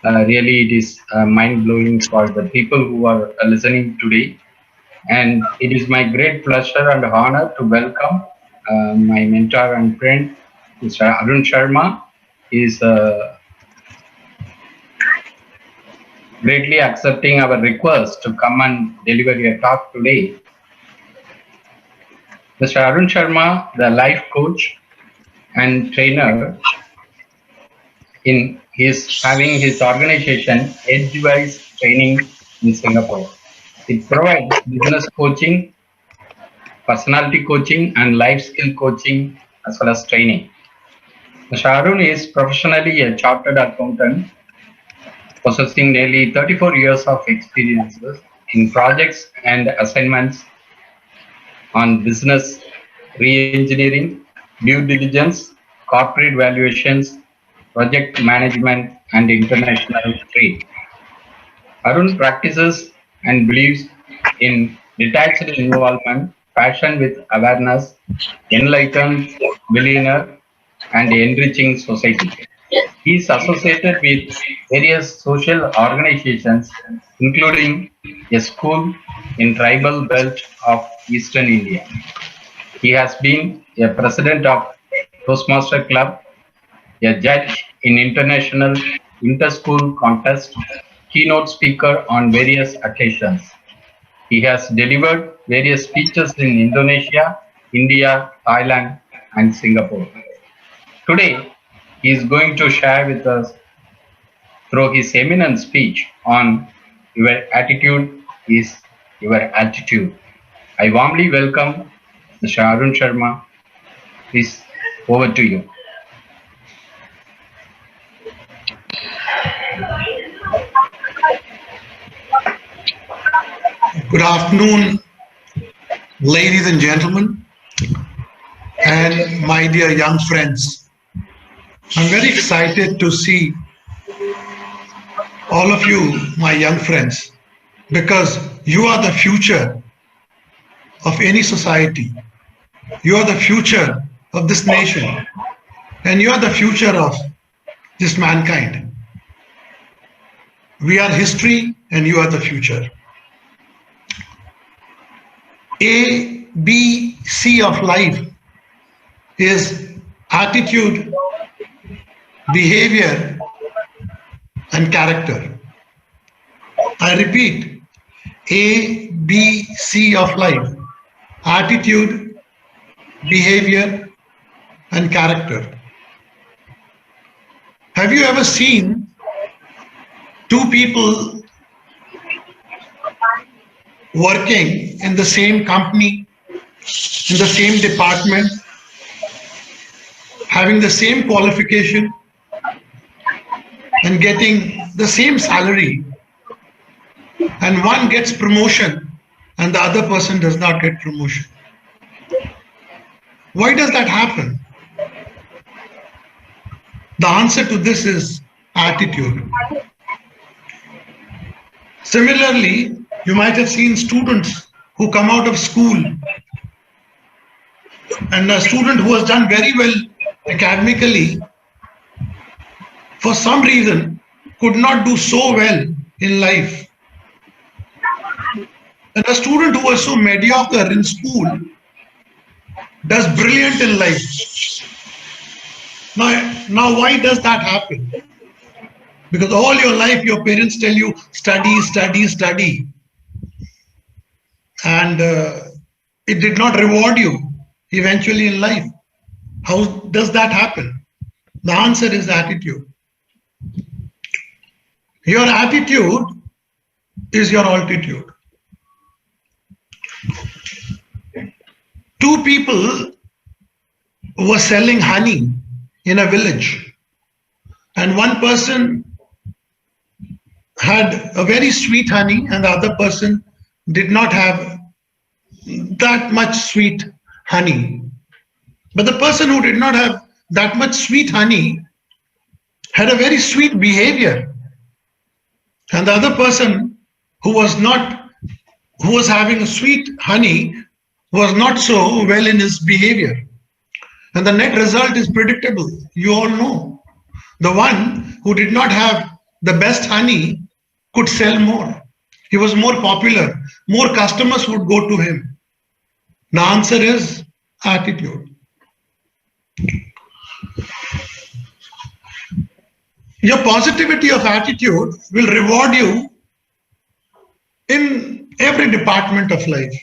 Really, it is mind blowing for the people who are listening today. And it is my great pleasure and honor to welcome my mentor and friend, Mr. Arun Sharma. He is greatly accepting our request to come and deliver a talk today. Mr. Arun Sharma, the life coach and trainer, in his having his organization Edgewise Training in Singapore. It provides business coaching, personality coaching, and life skill coaching as well as training. Mr. Arun is professionally a chartered accountant, possessing nearly 34 years of experiences in projects and assignments on business re-engineering, due diligence, corporate valuations, project management, and international trade. Arun practices and believes in detached involvement, passion with awareness, enlightened billionaire, and enriching society. He is associated with various social organizations, including a school in tribal belt of eastern India. He has been a president of Toastmaster Club, a judge in international inter-school contest, keynote speaker on various occasions. He has delivered various speeches in Indonesia, India, Thailand, and Singapore. Today, he is going to share with us through his eminent speech on Your Attitude is Your Altitude. I warmly welcome Mr. Arun Sharma. Please, over to you. Good afternoon, ladies and gentlemen, and my dear young friends. I'm very excited to see all of you, my young friends, because you are the future of any society. You are the future of this nation, and you are the future of this mankind. We are history, and you are the future. A, B, C of life is attitude, behavior, and character. I repeat, A, B, C of life: attitude, behavior, and character. Have you ever seen two people working in the same company, in the same department, having the same qualification, and getting the same salary, and one gets promotion and the other person does not get promotion? Why does that happen? The answer to this is attitude. Similarly, you might have seen students who come out of school, and a student who has done very well academically, for some reason, could not do so well in life. And a student who was so mediocre in school does brilliant in life. Now why does that happen? Because all your life your parents tell you study, study, study, and it did not reward you eventually in life. How does that happen? The answer is attitude. Your attitude is your altitude. Two people were selling honey in a village, and one person had a very sweet honey and the other person did not have that much sweet honey. But the person who did not have that much sweet honey had a very sweet behavior, and the other person who was having a sweet honey was not so well in his behavior. And the net result is predictable. You all know. The one who did not have the best honey could sell more. He was more popular. More customers would go to him. The answer is attitude. Your positivity of attitude will reward you in every department of life.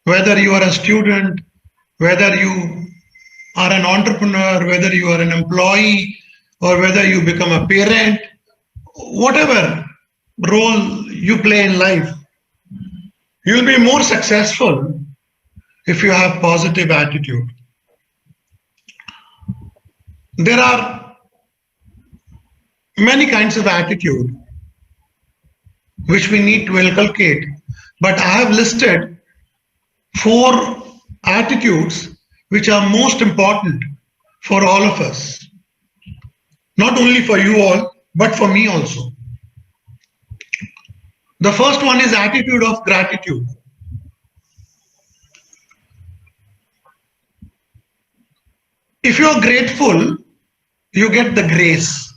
Whether you are a student, whether you are an entrepreneur, whether you are an employee, or whether you become a parent, whatever role you play in life, you'll be more successful if you have positive attitude. There are many kinds of attitude which we need to inculcate, but I have listed 4 attitudes which are most important for all of us. Not only for you all, but for me also. The first one is attitude of gratitude. If you are grateful, you get the grace.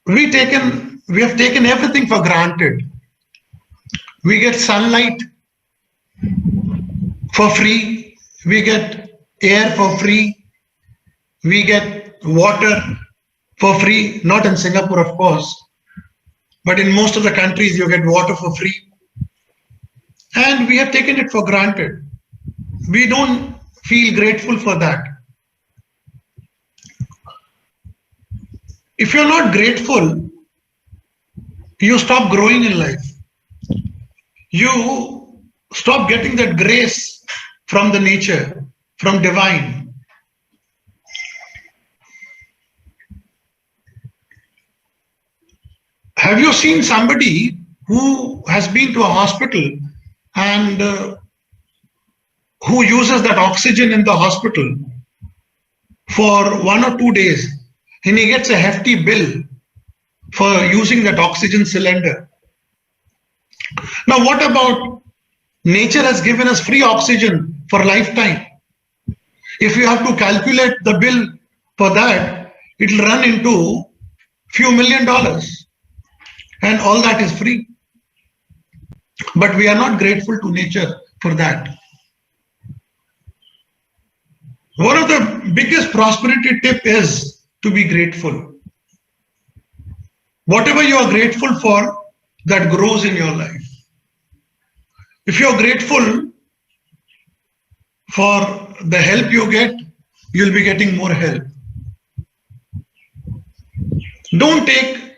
We have taken everything for granted. We get sunlight for free. We get air for free. We get water for free. Not in Singapore, of course, but in most of the countries you get water for free. And we have taken it for granted. We don't feel grateful for that. If you're not grateful, you stop growing in life. You stop getting that grace from the nature, from divine. Have you seen somebody who has been to a hospital and who uses that oxygen in the hospital for 1 or 2 days, and he gets a hefty bill for using that oxygen cylinder? Now, what about nature has given us free oxygen for lifetime? If you have to calculate the bill for that, it will run into few $1 million, and all that is free. But we are not grateful to nature for that. One of the biggest prosperity tip is to be grateful. Whatever you are grateful for, that grows in your life. If you are grateful for the help you get, you'll be getting more help. Don't take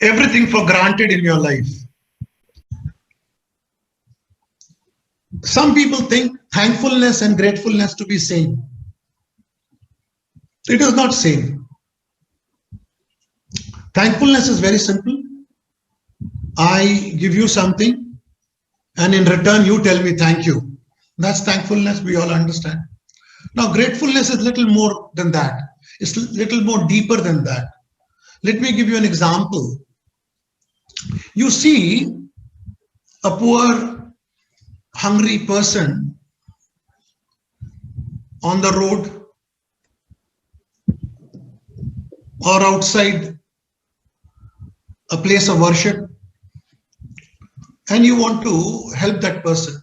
everything for granted in your life. Some people think thankfulness and gratefulness to be same. It is not same. Thankfulness is very simple. I give you something, and in return you tell me thank you. That's thankfulness, we all understand. Now gratefulness is little more than that. It's little more deeper than that. Let me give you an example. You see a poor, hungry person on the road or outside a place of worship, and you want to help that person.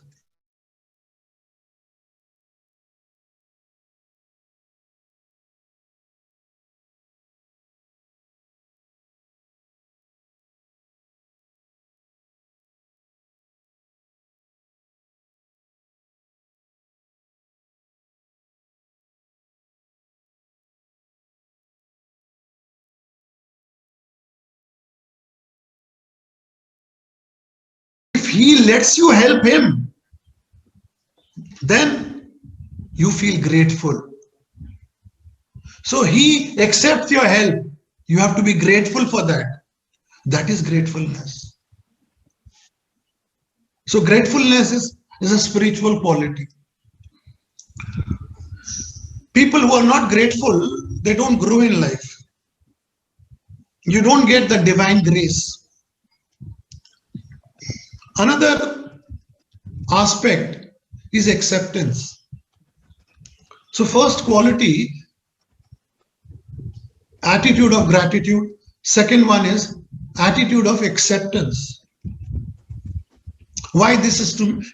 If he lets you help him, then you feel grateful. So he accepts your help. You have to be grateful for that. That is gratefulness. So gratefulness is a spiritual quality. People who are not grateful, they don't grow in life. You don't get the divine grace. Another aspect is acceptance. So first quality attitude of gratitude. Second one is attitude of acceptance. Why this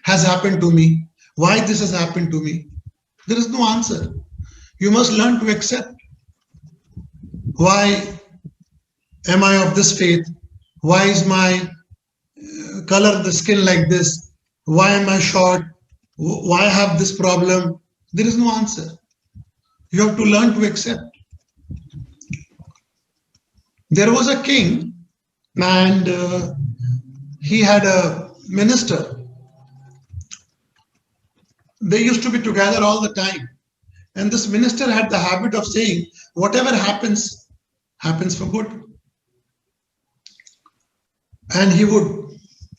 has happened to me? Why this has happened to me? There is no answer. You must learn to accept. Why am I of this faith? Why is my color of the skin like this? Why am I short? Why I have this problem? There is no answer. You have to learn to accept. There was a king and he had a minister. They used to be together all the time. And this minister had the habit of saying, whatever happens, happens for good. And he would,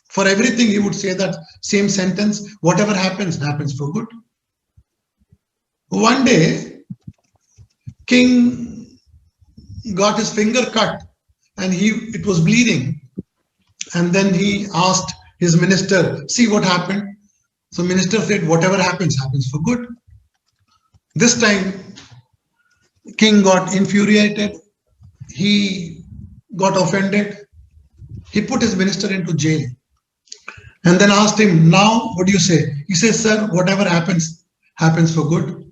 for everything, he would say that same sentence, whatever happens, happens for good. One day, king got his finger cut and it was bleeding. And then he asked his minister, see what happened. So minister said, whatever happens, happens for good. This time, king got infuriated. He got offended. He put his minister into jail and then asked him, now what do you say? He says, sir, whatever happens, happens for good.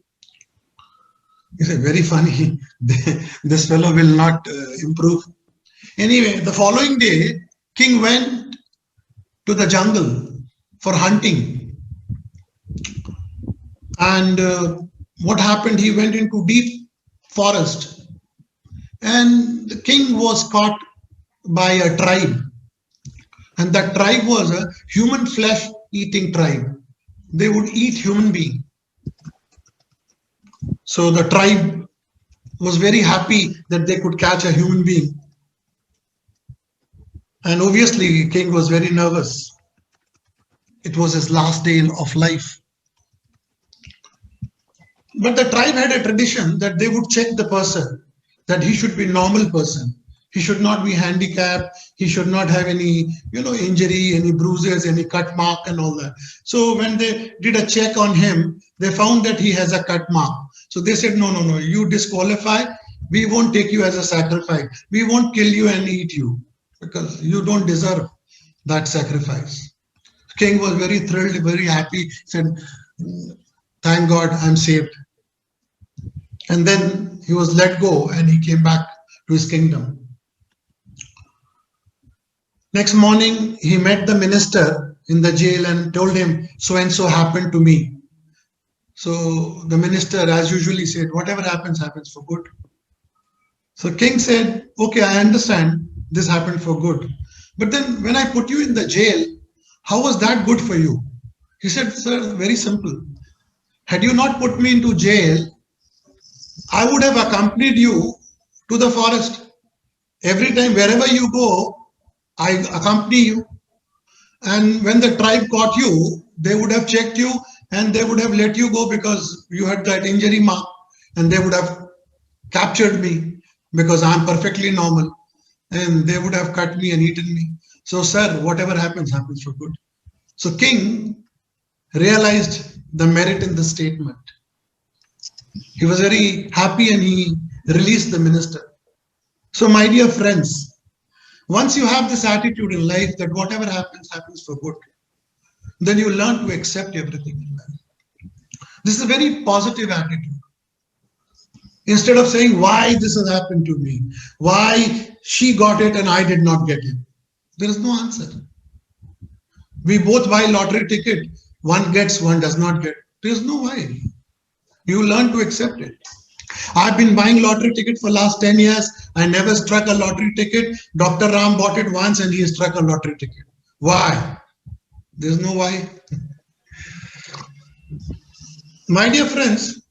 He said, very funny. This fellow will not improve. Anyway, the following day, king went to the jungle for hunting. And what happened? He went into deep forest. And the king was caught by a tribe. And that tribe was a human flesh eating tribe. They would eat human being. So the tribe was very happy that they could catch a human being. And obviously, king was very nervous. It was his last day of life. But the tribe had a tradition that they would check the person, that he should be a normal person. He should not be handicapped. He should not have any, injury, any bruises, any cut mark and all that. So when they did a check on him, they found that he has a cut mark. So they said, no, you disqualify. We won't take you as a sacrifice. We won't kill you and eat you because you don't deserve that sacrifice. King was very thrilled, very happy, said, thank God I'm saved. And then he was let go and he came back to his kingdom. Next morning, he met the minister in the jail and told him, so and so happened to me. So the minister, as usually, said, whatever happens, happens for good. So king said, okay, I understand this happened for good. But then when I put you in the jail, how was that good for you? He said, sir, very simple. Had you not put me into jail, I would have accompanied you to the forest. Every time, wherever you go, I accompany you. And when the tribe caught you, they would have checked you and they would have let you go because you had that injury mark, and they would have captured me because I'm perfectly normal, and they would have cut me and eaten me. So, sir, whatever happens, happens for good. So king realized the merit in the statement. He was very happy and he released the minister. So my dear friends, once you have this attitude in life that whatever happens, happens for good, then you learn to accept everything in life. This is a very positive attitude. Instead of saying, why this has happened to me, why she got it and I did not get it, there is no answer. We both buy lottery ticket, one gets, one does not get. There is no why. You learn to accept it. I've been buying lottery ticket for last 10 years. I never struck a lottery ticket. Dr. Ram bought it once and he struck a lottery ticket. Why? There's no why. My dear friends,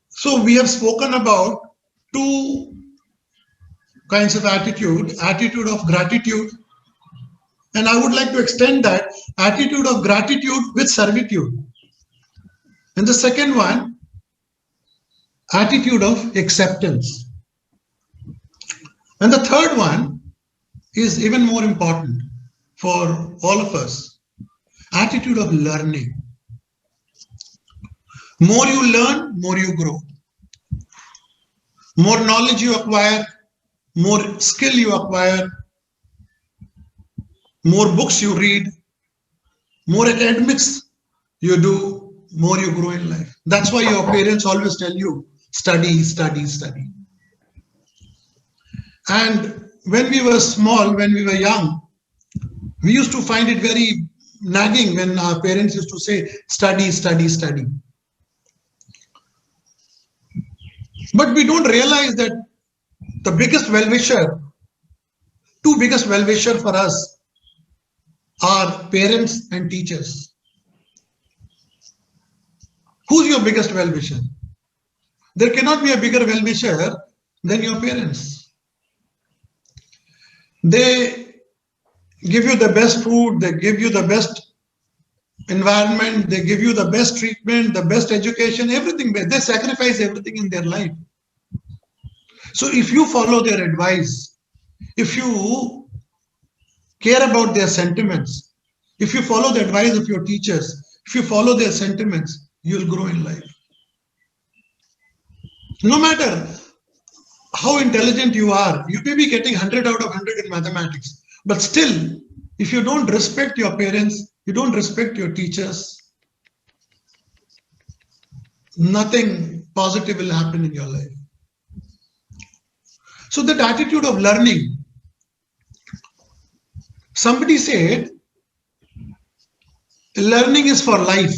so we have spoken about two kinds of attitude of gratitude. And I would like to extend that attitude of gratitude with servitude. And the second one, attitude of acceptance. And the third one is even more important for all of us, attitude of learning. More you learn, more you grow. More knowledge you acquire, more skill you acquire, more books you read, more academics you do, more you grow in life. That's why your parents always tell you, study, study, study. And when we were small, when we were young, we used to find it very nagging when our parents used to say, study, study, study. But we don't realize that the biggest well-wisher, two biggest well-wisher for us are parents and teachers. Who's your biggest well-wisher? There cannot be a bigger well-wisher than your parents. They give you the best food, they give you the best environment, they give you the best treatment, the best education, everything. They sacrifice everything in their life. So if you follow their advice, if you care about their sentiments, if you follow the advice of your teachers, if you follow their sentiments, you'll grow in life. No matter how intelligent you are, you may be getting 100 out of 100 in mathematics, but still, if you don't respect your parents, you don't respect your teachers, nothing positive will happen in your life. So that attitude of learning, somebody said, learning is for life.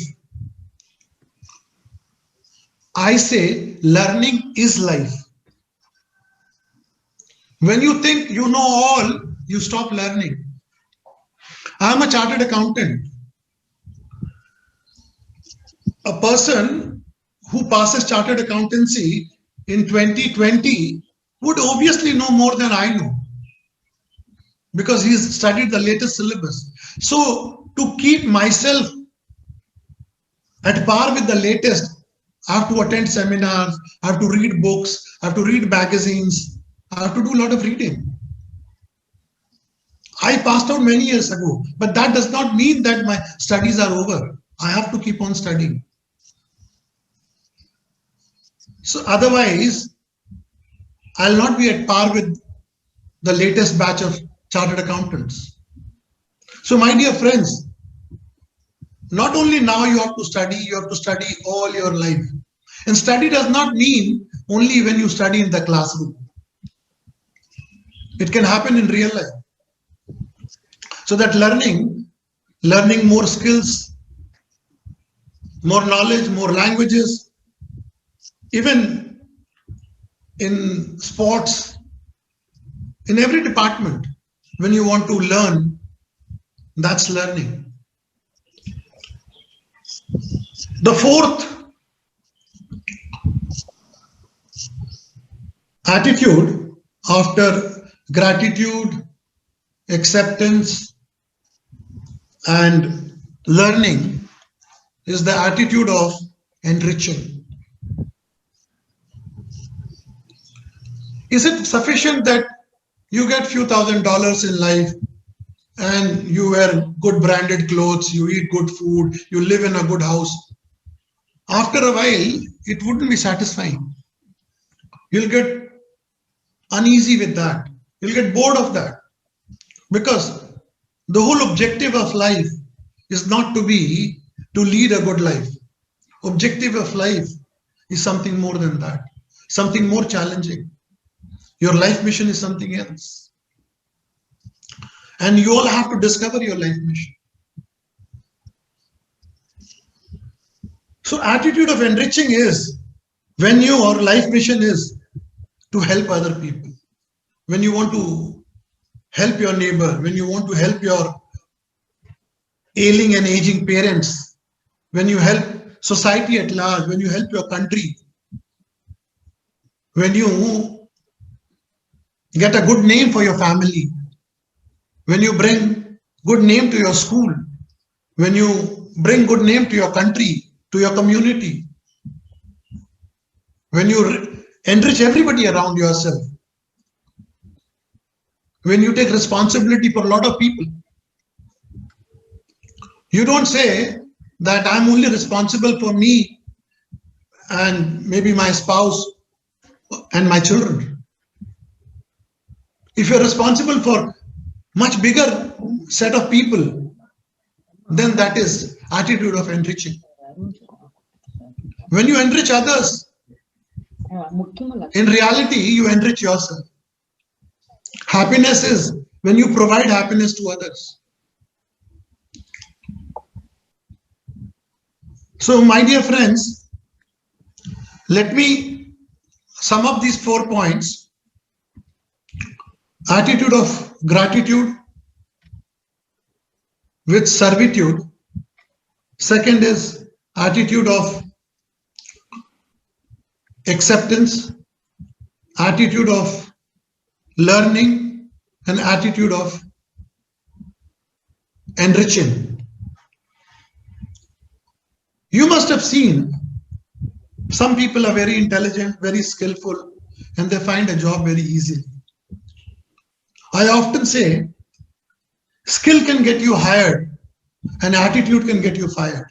I say, learning is life. When you think you know all, you stop learning. I am a chartered accountant. A person who passes chartered accountancy in 2020 would obviously know more than I know, because he's studied the latest syllabus. So to keep myself at par with the latest, I have to attend seminars, I have to read books, I have to read magazines, I have to do a lot of reading. I passed out many years ago, but that does not mean that my studies are over. I have to keep on studying. So otherwise, I'll not be at par with the latest batch of chartered accountants. So my dear friends, not only now you have to study all your life. And study does not mean only when you study in the classroom. It can happen in real life. So that learning more skills, more knowledge, more languages, even in sports, in every department, when you want to learn, that's learning. The fourth attitude after gratitude, acceptance, and learning is the attitude of enriching. Is it sufficient that you get few $1,000s in life and you wear good branded clothes, you eat good food, you live in a good house? After a while, it wouldn't be satisfying. You'll get uneasy with that. You'll get bored of that. Because the whole objective of life is not to lead a good life. Objective of life is something more than that, something more challenging. Your life mission is something else. And you all have to discover your life mission. So attitude of enriching is when your life mission is to help other people. When you want to help your neighbor, when you want to help your ailing and aging parents, when you help society at large, when you help your country, when you get a good name for your family, when you bring good name to your school, when you bring good name to your country, to your community, when you enrich everybody around yourself, when you take responsibility for a lot of people. You don't say that I'm only responsible for me and maybe my spouse and my children. If you're responsible for much bigger set of people, then that is attitude of enriching. When you enrich others, in reality, you enrich yourself. Happiness is when you provide happiness to others. So, my dear friends, let me sum up these 4 points. Attitude of gratitude with servitude. Second is attitude of acceptance, attitude of learning, and attitude of enriching. You must have seen some people are very intelligent, very skillful, and they find a job very easily. I often say, skill can get you hired and attitude can get you fired.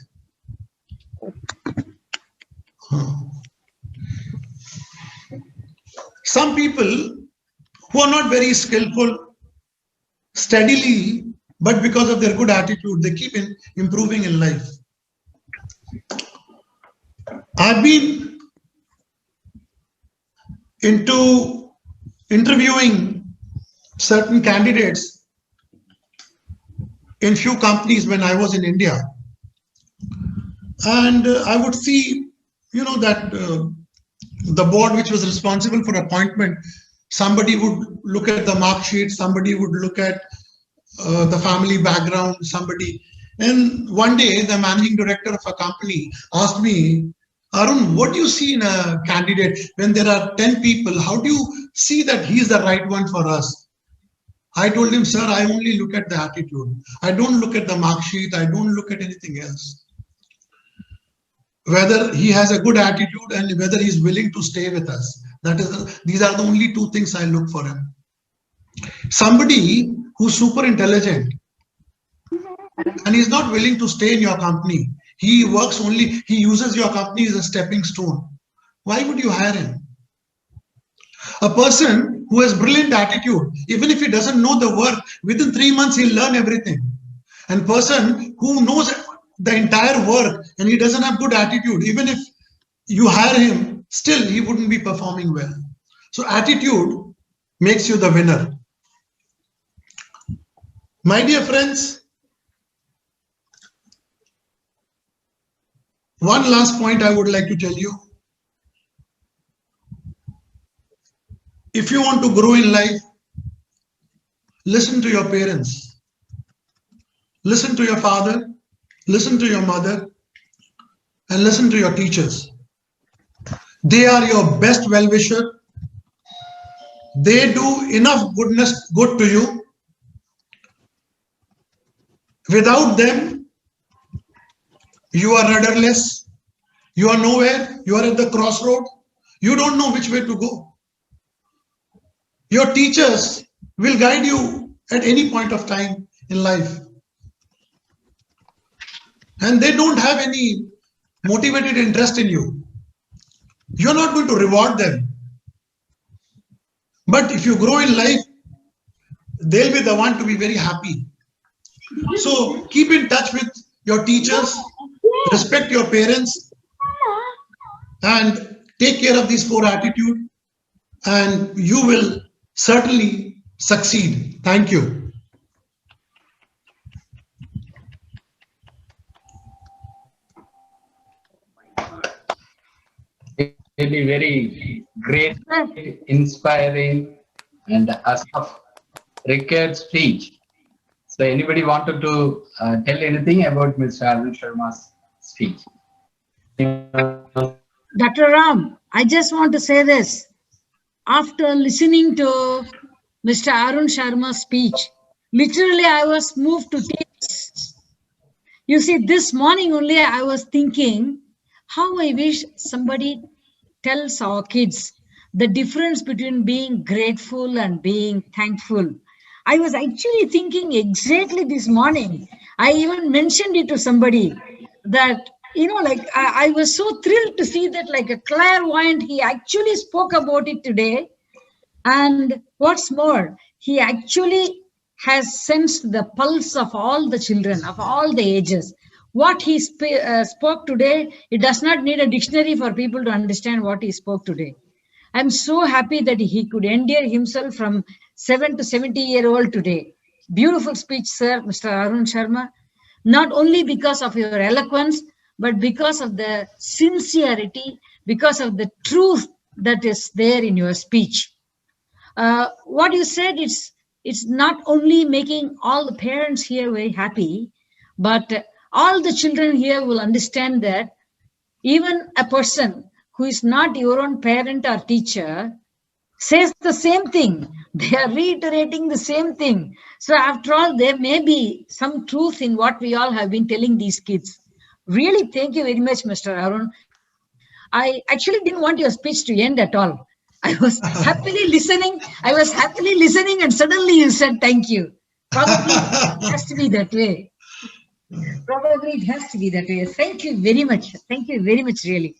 Some people who are not very skillful, steadily, but because of their good attitude, they keep improving in life. I've been into interviewing certain candidates in few companies when I was in India. And I would see, that the board which was responsible for appointment, somebody would look at the mark sheet, somebody would look at the family background, somebody. And one day the managing director of a company asked me, Arun, what do you see in a candidate when there are 10 people? How do you see that he's the right one for us? I told him, sir, I only look at the attitude. I don't look at the mark sheet. I don't look at anything else. Whether he has a good attitude and whether he's willing to stay with us. These are the only 2 things I look for him. Somebody who's super intelligent and he's not willing to stay in your company. He uses your company as a stepping stone. Why would you hire him? A person who has brilliant attitude, even if he doesn't know the work, within 3 months he'll learn everything. And person who knows the entire work and he doesn't have good attitude, even if you hire him, still he wouldn't be performing well. So attitude makes you the winner. My dear friends, one last point I would like to tell you. If you want to grow in life, listen to your parents. Listen to your father, listen to your mother, and listen to your teachers. They are your best well-wisher. They do enough good to you. Without them, you are rudderless. You are nowhere. You are at the crossroad. You don't know which way to go. Your teachers will guide you at any point of time in life. And they don't have any motivated interest in you. You're not going to reward them. But if you grow in life, they'll be the one to be very happy. So keep in touch with your teachers, respect your parents, and take care of these 4 attitudes, and you will certainly succeed. Thank you. Really very great, inspiring, and Asaf Rickard speech. So anybody wanted to tell anything about Mr. Arun Sharma's speech? Dr. Ram, I just want to say this. After listening to Mr. Arun Sharma's speech, literally I was moved to tears. You see, this morning only I was thinking how I wish somebody tells our kids the difference between being grateful and being thankful. I was actually thinking exactly this morning. I even mentioned it to somebody that, I was so thrilled to see that like a clairvoyant, he actually spoke about it today. And what's more, he actually has sensed the pulse of all the children, of all the ages. What he spoke today, it does not need a dictionary for people to understand what he spoke today. I'm so happy that he could endear himself from 7 to 70-year-old today. Beautiful speech, sir, Mr. Arun Sharma. Not only because of your eloquence, but because of the sincerity, because of the truth that is there in your speech. What you said, it's not only making all the parents here very happy, but all the children here will understand that even a person who is not your own parent or teacher says the same thing. They are reiterating the same thing. So after all, there may be some truth in what we all have been telling these kids. Really, thank you very much, Mr. Arun. I actually didn't want your speech to end at all. I was happily listening. And suddenly you said thank you. Probably it has to be that way. Thank you very much. Thank you very much, really.